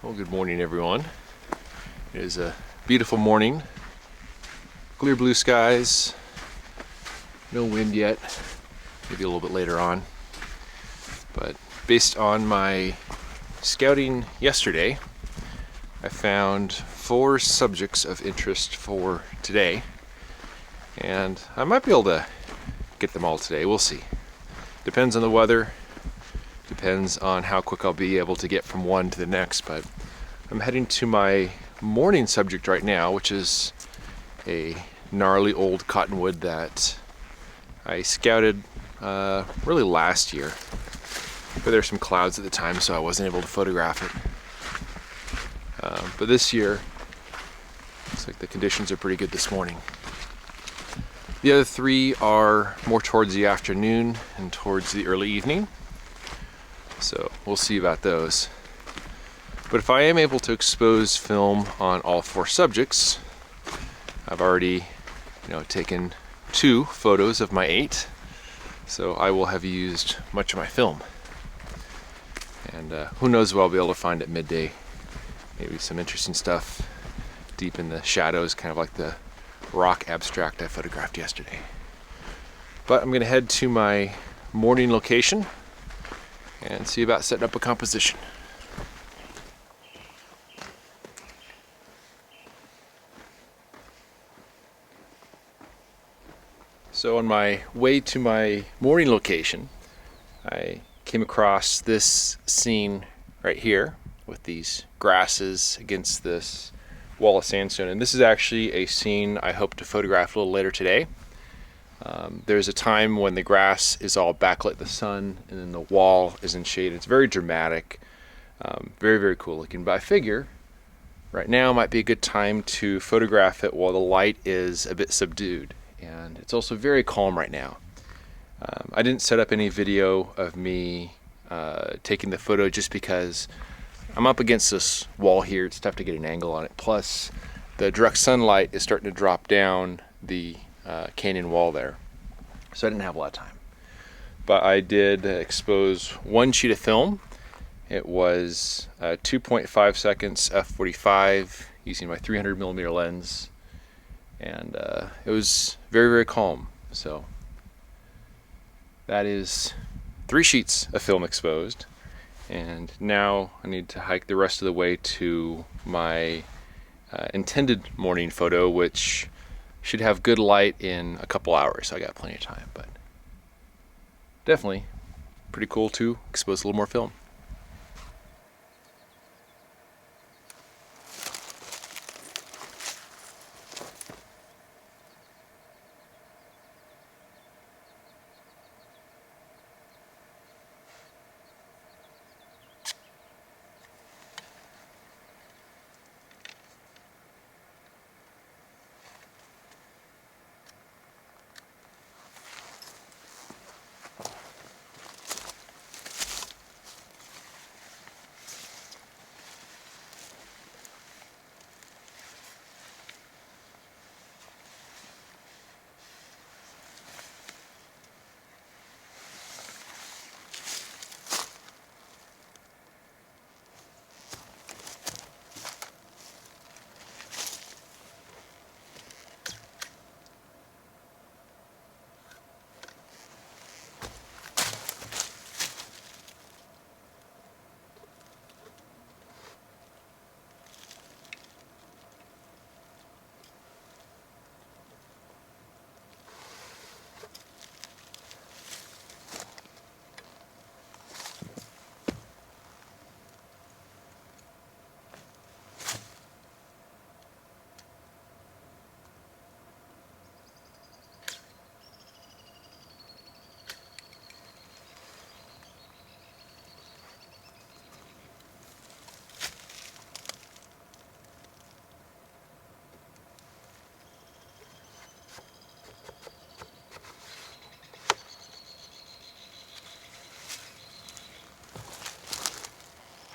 Well, good morning, everyone. It is a beautiful morning. Clear blue skies. No wind yet. Maybe a little bit later on. But based on my scouting yesterday, I found 4 subjects of interest for today. And I might be able to get them all today. We'll see. Depends on the weather. Depends on how quick I'll be able to get from one to the next, but I'm heading to my morning subject right now, which is a gnarly old cottonwood that I scouted really last year, but there's some clouds at the time, so I wasn't able to photograph it. But this year, looks like the conditions are pretty good this morning. The other 3 are more towards the afternoon and towards the early evening. So we'll see about those. But if I am able to expose film on all 4 subjects, I've already, taken 2 photos of my 8, so I will have used much of my film. And who knows what I'll be able to find at midday. Maybe some interesting stuff deep in the shadows, kind of like the rock abstract I photographed yesterday. But I'm going to head to my morning location and see about setting up a composition. So on my way to my morning location, I came across this scene right here with these grasses against this wall of sandstone. And this is actually a scene I hope to photograph a little later today. There's a time when the grass is all backlit the sun and then the wall is in shade. It's very dramatic, very, very cool looking. But I figure right now might be a good time to photograph it while the light is a bit subdued. And it's also very calm right now. I didn't set up any video of me taking the photo just because I'm up against this wall here. It's tough to get an angle on it. Plus, the direct sunlight is starting to drop down the canyon wall there, so I didn't have a lot of time. But I did expose 1 sheet of film. It was 2.5 seconds f/45 using my 300mm lens, and it was very, very calm. So that is 3 sheets of film exposed, and now I need to hike the rest of the way to my intended morning photo, which should have good light in a couple hours, so I got plenty of time. But definitely pretty cool to expose a little more film.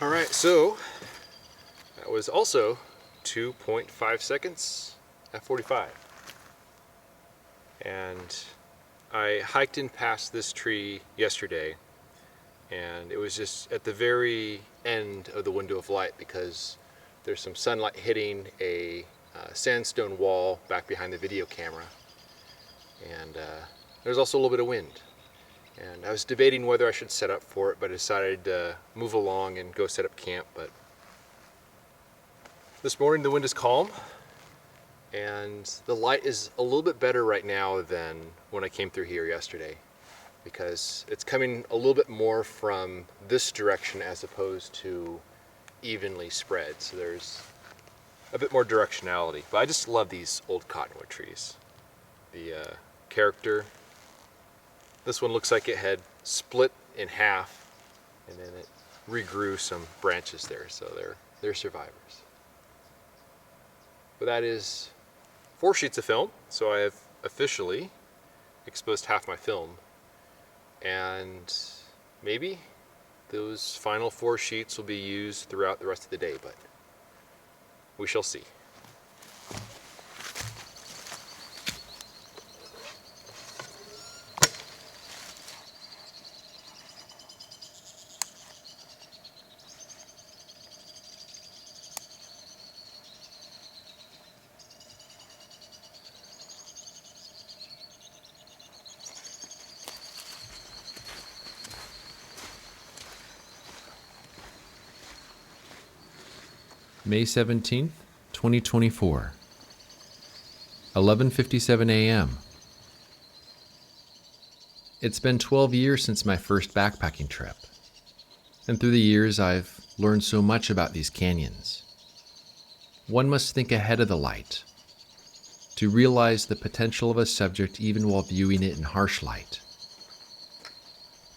All right, so that was also 2.5 seconds at 45. And I hiked in past this tree yesterday and it was just at the very end of the window of light because there's some sunlight hitting a sandstone wall back behind the video camera, and there's also a little bit of wind. And I was debating whether I should set up for it, but I decided to move along and go set up camp. But this morning the wind is calm, and the light is a little bit better right now than when I came through here yesterday, because it's coming a little bit more from this direction as opposed to evenly spread. So there's a bit more directionality. But I just love these old cottonwood trees. The character. This one looks like it had split in half, and then it regrew some branches there, so they're survivors. But that is 4 sheets of film, so I have officially exposed half my film, and maybe those final 4 sheets will be used throughout the rest of the day, but we shall see. May 17th, 2024, 11:57 a.m. It's been 12 years since my first backpacking trip, and through the years I've learned so much about these canyons. One must think ahead of the light, to realize the potential of a subject even while viewing it in harsh light.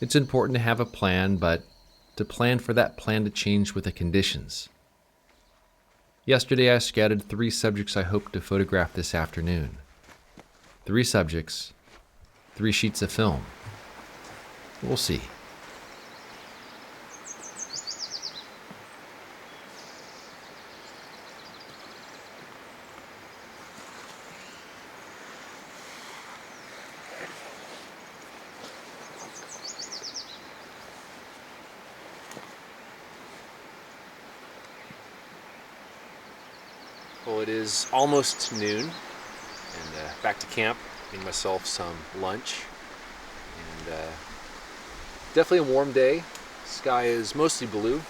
It's important to have a plan, but to plan for that plan to change with the conditions. Yesterday I scouted 3 subjects I hoped to photograph this afternoon. 3 subjects, 3 sheets of film. We'll see. Well, it is almost noon, and back to camp, made myself some lunch, and definitely a warm day. Sky is mostly blue,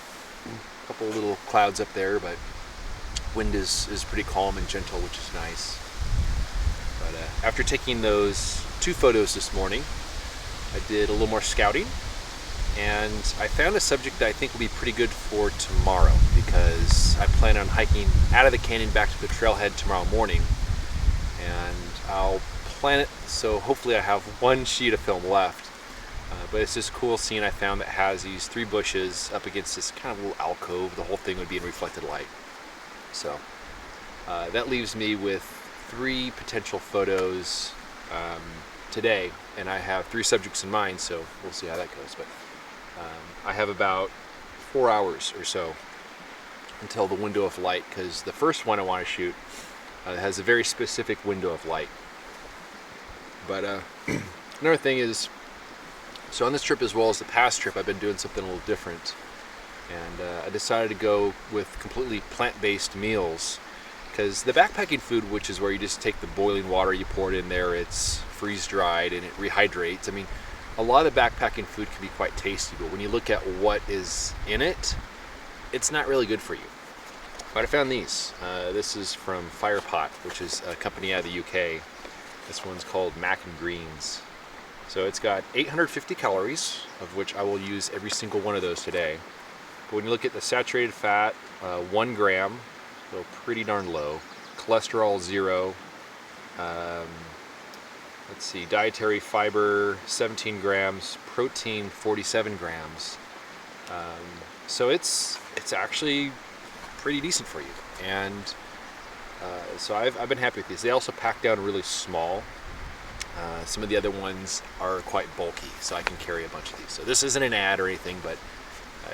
a couple little clouds up there, but wind is pretty calm and gentle, which is nice. But after taking those 2 photos this morning, I did a little more scouting, and I found a subject that I think will be pretty good for tomorrow, because I plan on hiking out of the canyon back to the trailhead tomorrow morning, and I'll plan it so hopefully I have 1 sheet of film left. But it's this cool scene I found that has these 3 bushes up against this kind of little alcove. The whole thing would be in reflected light. So that leaves me with 3 potential photos today, and I have 3 subjects in mind, so we'll see how that goes. But I have about 4 hours or so until the window of light, because the first one I want to shoot has a very specific window of light. But another thing is, so on this trip as well as the past trip, I've been doing something a little different, and I decided to go with completely plant-based meals, because the backpacking food, which is where you just take the boiling water, you pour it in there, it's freeze-dried and it rehydrates. I mean, a lot of the backpacking food can be quite tasty, but when you look at what is in it, it's not really good for you. But I found these. This is from Firepot, which is a company out of the UK. This one's called Mac and Greens. So it's got 850 calories, of which I will use every single one of those today. But when you look at the saturated fat, 1 gram, so pretty darn low. Cholesterol 0. Let's see, dietary fiber 17 grams, protein 47 grams. So it's actually pretty decent for you. And so I've been happy with these. They also pack down really small. Some of the other ones are quite bulky, so I can carry a bunch of these. So this isn't an ad or anything, but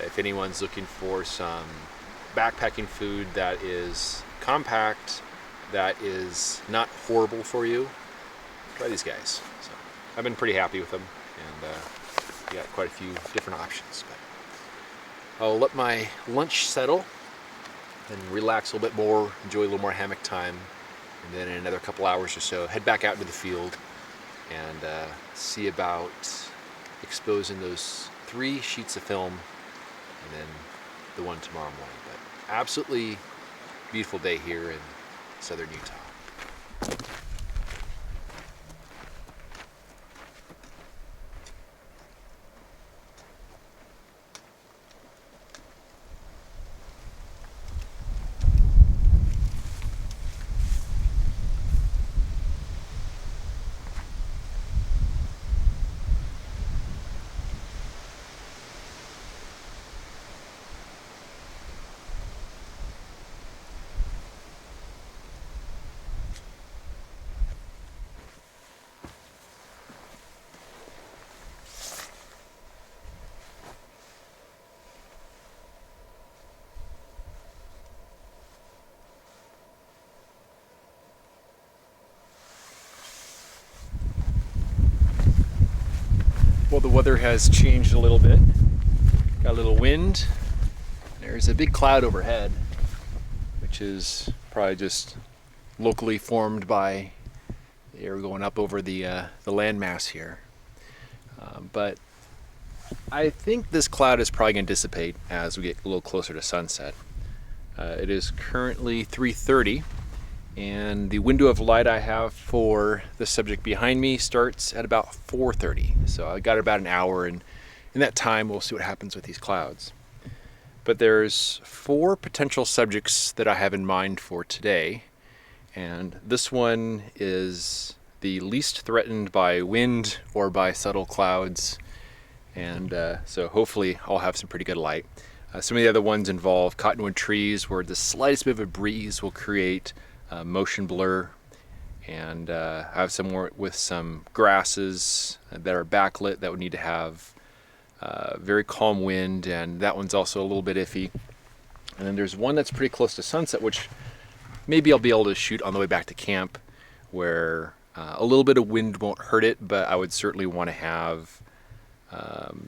if anyone's looking for some backpacking food that is compact, that is not horrible for you, try these guys. So I've been pretty happy with them, and you got quite a few different options. But I'll let my lunch settle and relax a little bit more, enjoy a little more hammock time, and then in another couple hours or so, head back out into the field and see about exposing those 3 sheets of film and then the one tomorrow morning. But absolutely beautiful day here in southern Utah. Well, the weather has changed a little bit. Got a little wind. There's a big cloud overhead, which is probably just locally formed by the air going up over the landmass here. But I think this cloud is probably going to dissipate as we get a little closer to sunset. It is currently 3:30. And the window of light I have for the subject behind me starts at about 4:30. So I got about an hour, and in that time we'll see what happens with these clouds. But there's 4 potential subjects that I have in mind for today. And this one is the least threatened by wind or by subtle clouds. And so hopefully I'll have some pretty good light. Some of the other ones involve cottonwood trees where the slightest bit of a breeze will create motion blur, and I have some more with some grasses that are backlit that would need to have very calm wind, and that one's also a little bit iffy. And then there's one that's pretty close to sunset, which maybe I'll be able to shoot on the way back to camp, where a little bit of wind won't hurt it, but I would certainly want to have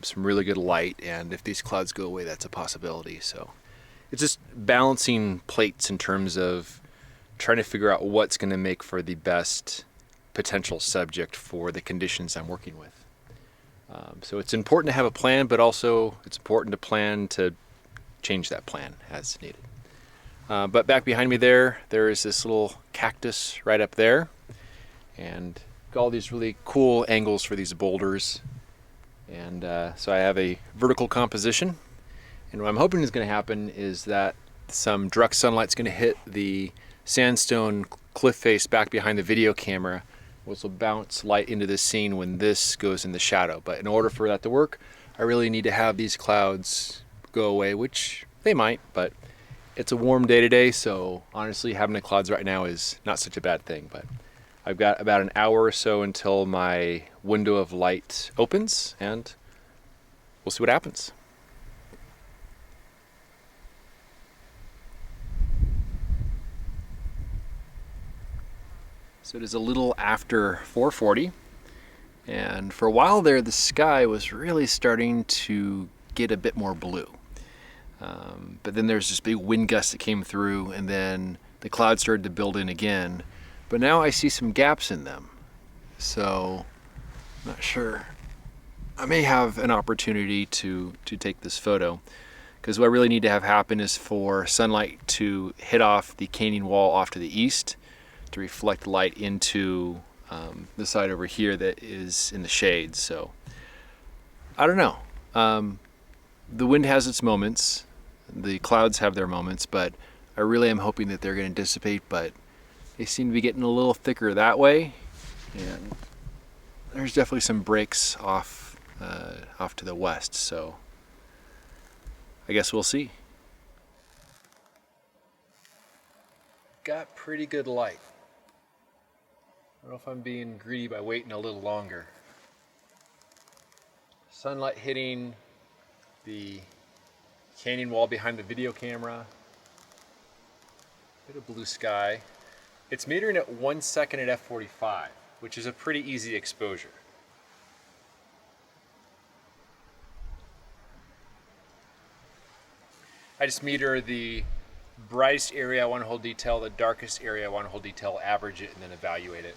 some really good light, and if these clouds go away, that's a possibility. So it's just balancing plates in terms of trying to figure out what's going to make for the best potential subject for the conditions I'm working with. So it's important to have a plan, but also it's important to plan to change that plan as needed. But back behind me there is this little cactus right up there, and got all these really cool angles for these boulders. And so I have a vertical composition, and what I'm hoping is going to happen is that some direct sunlight's going to hit the sandstone cliff face back behind the video camera, which will bounce light into the scene when this goes in the shadow. But in order for that to work, I really need to have these clouds go away, which they might, but it's a warm day today, so honestly having the clouds right now is not such a bad thing. But I've got about an hour or so until my window of light opens, and we'll see what happens. So it is a little after 4:40, and for a while there the sky was really starting to get a bit more blue. But then there's this big wind gust that came through, and then the clouds started to build in again. But now I see some gaps in them, so I'm not sure. I may have an opportunity to take this photo, because what I really need to have happen is for sunlight to hit off the canyon wall off to the east, to reflect light into the side over here that is in the shade. So I don't know. The wind has its moments, the clouds have their moments, but I really am hoping that they're going to dissipate, but they seem to be getting a little thicker that way, and there's definitely some breaks off to the west, so I guess we'll see. Got pretty good light. I don't know if I'm being greedy by waiting a little longer. Sunlight hitting the canyon wall behind the video camera. Bit of blue sky. It's metering at 1 second at f/45, which is a pretty easy exposure. I just meter the brightest area I want to hold detail, the darkest area I want to hold detail, average it, and then evaluate it.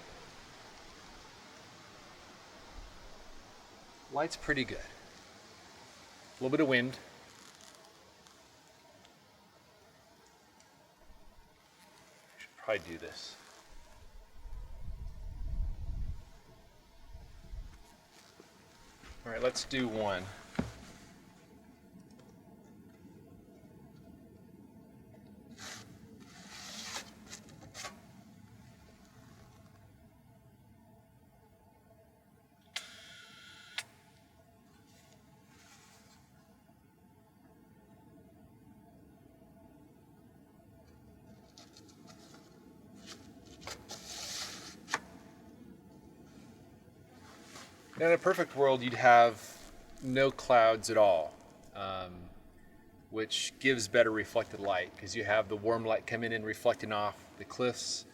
Light's pretty good. A little bit of wind. Should probably do this. All right, let's do one. Now, in a perfect world, you'd have no clouds at all, which gives better reflected light because you have the warm light coming in reflecting off the cliffs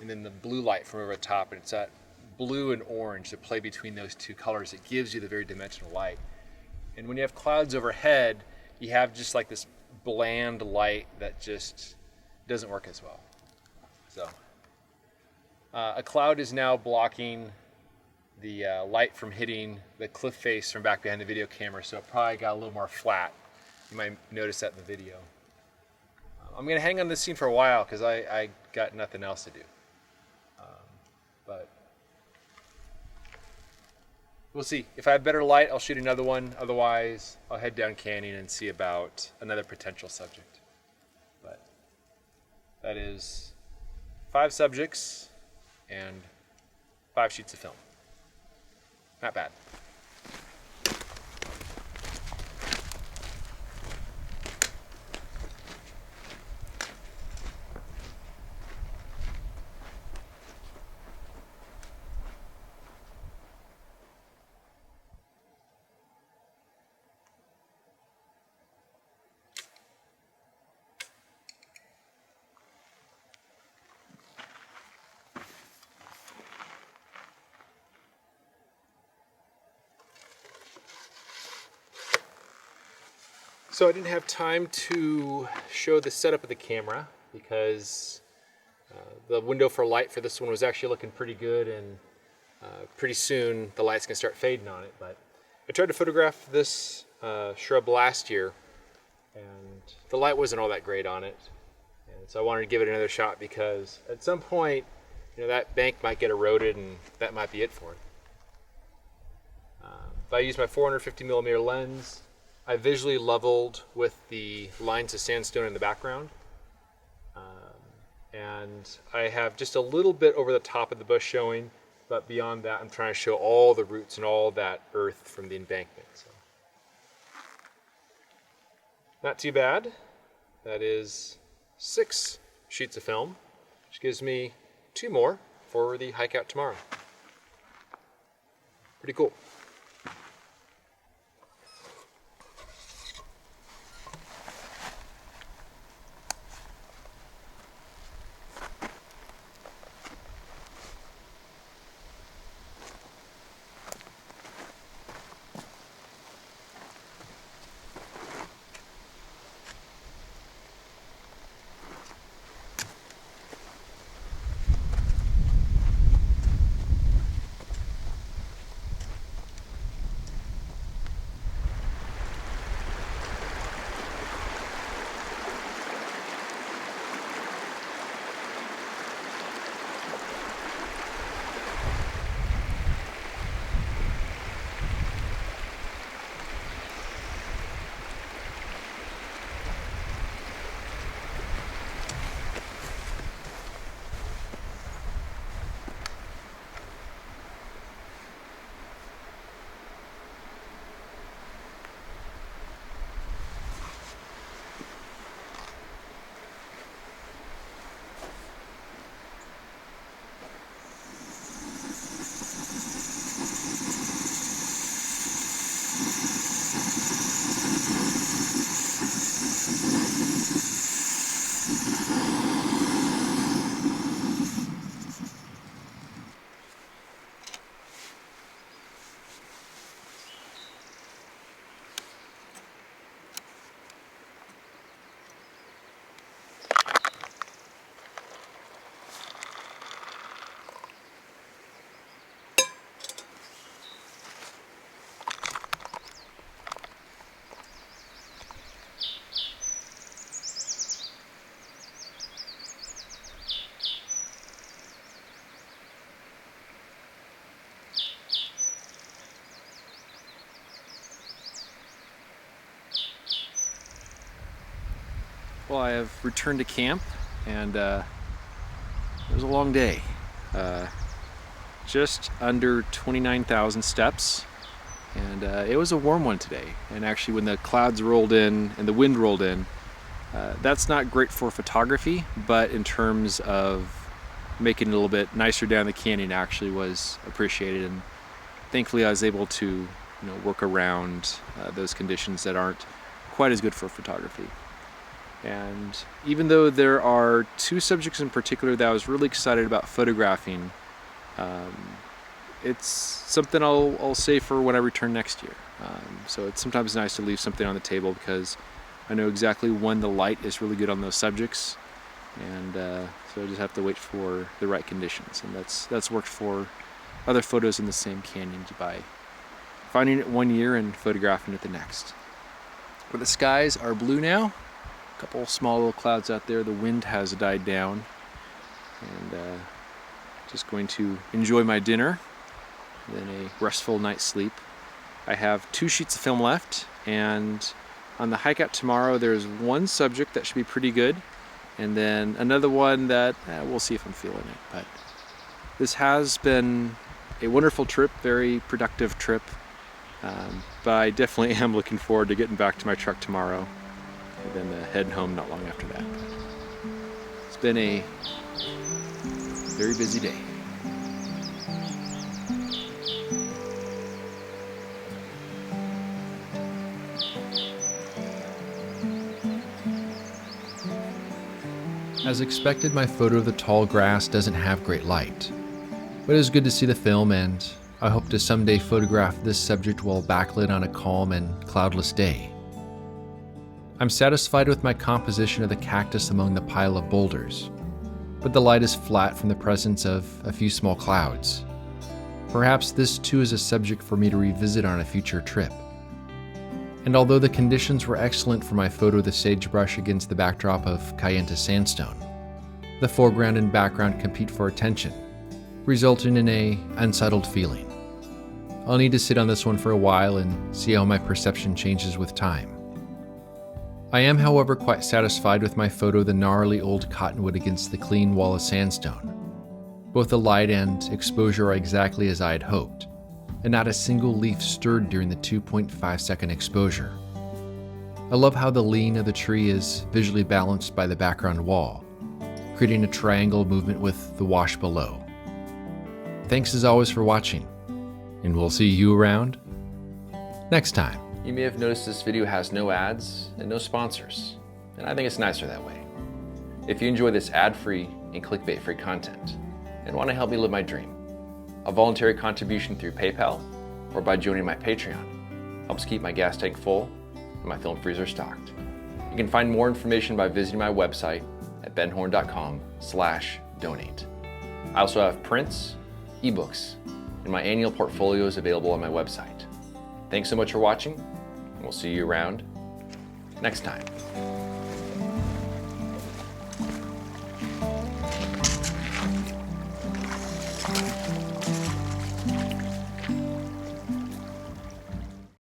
and then the blue light from over the top, and it's that blue and orange that play between those two colors that gives you the very dimensional light. And when you have clouds overhead, you have just like this bland light that just doesn't work as well. So a cloud is now blocking the light from hitting the cliff face from back behind the video camera, so it probably got a little more flat. You might notice that in the video. I'm going to hang on this scene for a while because I got nothing else to do. But we'll see. If I have better light, I'll shoot another one. Otherwise, I'll head down canyon and see about another potential subject. But that is 5 subjects and 5 sheets of film. Not bad. So I didn't have time to show the setup of the camera because the window for light for this one was actually looking pretty good, and pretty soon the light's gonna start fading on it. But I tried to photograph this shrub last year and the light wasn't all that great on it. And so I wanted to give it another shot because at some point, that bank might get eroded and that might be it for it. But I used my 450 millimeter lens. I visually leveled with the lines of sandstone in the background. And I have just a little bit over the top of the bush showing, but beyond that, I'm trying to show all the roots and all that earth from the embankment. So. Not too bad. That is 6 sheets of film, which gives me 2 more for the hike out tomorrow. Pretty cool. Well, I have returned to camp, and it was a long day. Just under 29,000 steps, and it was a warm one today. And actually, when the clouds rolled in and the wind rolled in, that's not great for photography, but in terms of making it a little bit nicer down the canyon actually was appreciated. And thankfully I was able to work around those conditions that aren't quite as good for photography. And even though there are two subjects in particular that I was really excited about photographing, it's something I'll save for when I return next year. So it's sometimes nice to leave something on the table because I know exactly when the light is really good on those subjects, and so I just have to wait for the right conditions. And that's worked for other photos in the same canyon by finding it one year and photographing it the next. But the skies are blue now. A couple small little clouds out there. The wind has died down, and just going to enjoy my dinner, then a restful night's sleep. I have 2 sheets of film left, and on the hike out tomorrow there's one subject that should be pretty good, and then another one that we'll see if I'm feeling it. But this has been a wonderful trip, very productive trip, but I definitely am looking forward to getting back to my truck tomorrow and then heading home not long after that. But it's been a very busy day. As expected, my photo of the tall grass doesn't have great light, but it was good to see the film, and I hope to someday photograph this subject while backlit on a calm and cloudless day. I'm satisfied with my composition of the cactus among the pile of boulders, but the light is flat from the presence of a few small clouds. Perhaps this too is a subject for me to revisit on a future trip. And although the conditions were excellent for my photo of the sagebrush against the backdrop of Kayenta sandstone, the foreground and background compete for attention, resulting in an unsettled feeling. I'll need to sit on this one for a while and see how my perception changes with time. I am, however, quite satisfied with my photo of the gnarly old cottonwood against the clean wall of sandstone. Both the light and exposure are exactly as I had hoped, and not a single leaf stirred during the 2.5 second exposure. I love how the lean of the tree is visually balanced by the background wall, creating a triangle movement with the wash below. Thanks as always for watching, and we'll see you around next time. You may have noticed this video has no ads and no sponsors, and I think it's nicer that way. If you enjoy this ad-free and clickbait-free content and want to help me live my dream, a voluntary contribution through PayPal or by joining my Patreon helps keep my gas tank full and my film freezer stocked. You can find more information by visiting my website at benhorne.com/donate. I also have prints, ebooks, and my annual portfolio is available on my website. Thanks so much for watching, and we'll see you around next time.